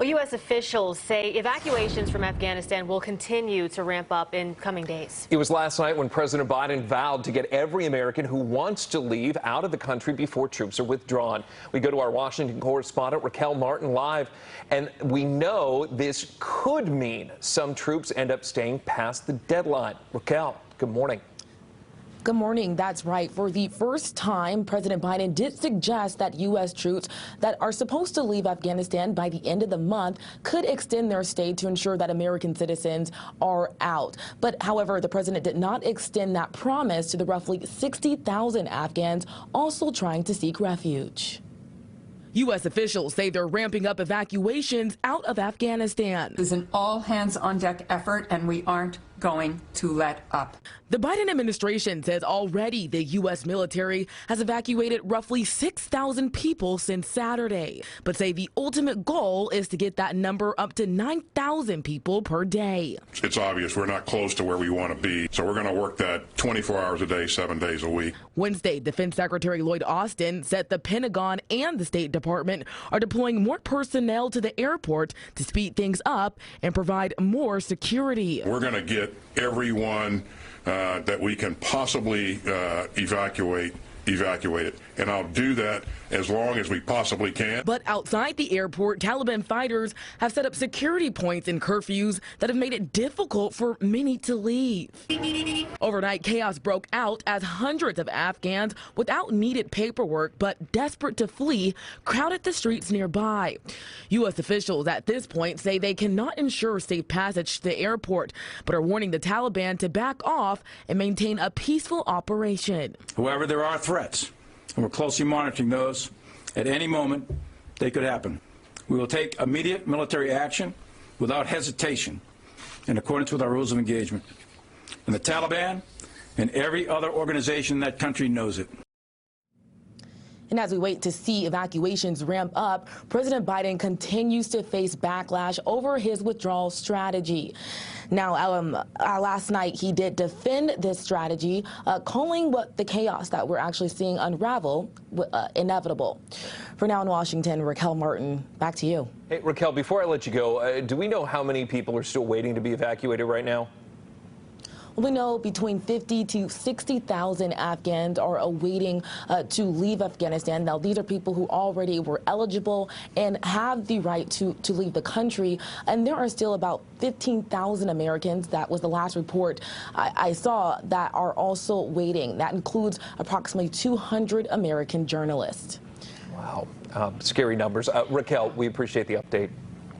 Well, U.S. officials say evacuations from Afghanistan will continue to ramp up in coming days. It was last night when President Biden vowed to get every American who wants to leave out of the country before troops are withdrawn. We go to our Washington correspondent, Raquel Martin, live. And we know this could mean some troops end up staying past the deadline. Raquel, good morning. Good morning. That's right. For the first time, President Biden did suggest that U.S. troops that are supposed to leave Afghanistan by the end of the month could extend their stay to ensure that American citizens are out. But however, the president did not extend that promise to the roughly 60,000 Afghans also trying to seek refuge. U.S. officials say they're ramping up evacuations out of Afghanistan. It's an all-hands-on-deck effort, and we aren't going to let up. The Biden administration says already the U.S. military has evacuated roughly 6,000 people since Saturday, but say the ultimate goal is to get that number up to 9,000 people per day. It's obvious we're not close to where we want to be, so we're going to work that 24 hours a day, 7 days a week. Wednesday, Defense Secretary Lloyd Austin said the Pentagon and the State Department are deploying more personnel to the airport to speed things up and provide more security. We're going to get everyone that we can possibly evacuate it, and I'll do that as long as we possibly can. But outside the airport, Taliban fighters have set up security points and curfews that have made it difficult for many to leave. Overnight, chaos broke out as hundreds of Afghans without needed paperwork but desperate to flee crowded the streets nearby. U.S. officials at this point say they cannot ensure safe passage to the airport, but are warning the Taliban to back off and maintain a peaceful operation. However, there are threats, and we're closely monitoring those. At any moment, they could happen. We will take immediate military action without hesitation in accordance with our rules of engagement. And the Taliban and every other organization in that country knows it. And as we wait to see evacuations ramp up, President Biden continues to face backlash over his withdrawal strategy. Now, last night he did defend this strategy, calling what the chaos that we're actually seeing unravel inevitable. For now in Washington, Raquel Martin, back to you. Hey, Raquel, before I let you go, do we know how many people are still waiting to be evacuated right now? We know between 50 to 60,000 Afghans are awaiting to leave Afghanistan. Now, these are people who already were eligible and have the right to leave the country. And there are still about 15,000 Americans, that was the last report I saw, that are also waiting. That includes approximately 200 American journalists. Wow. Scary numbers. Raquel, we appreciate the update.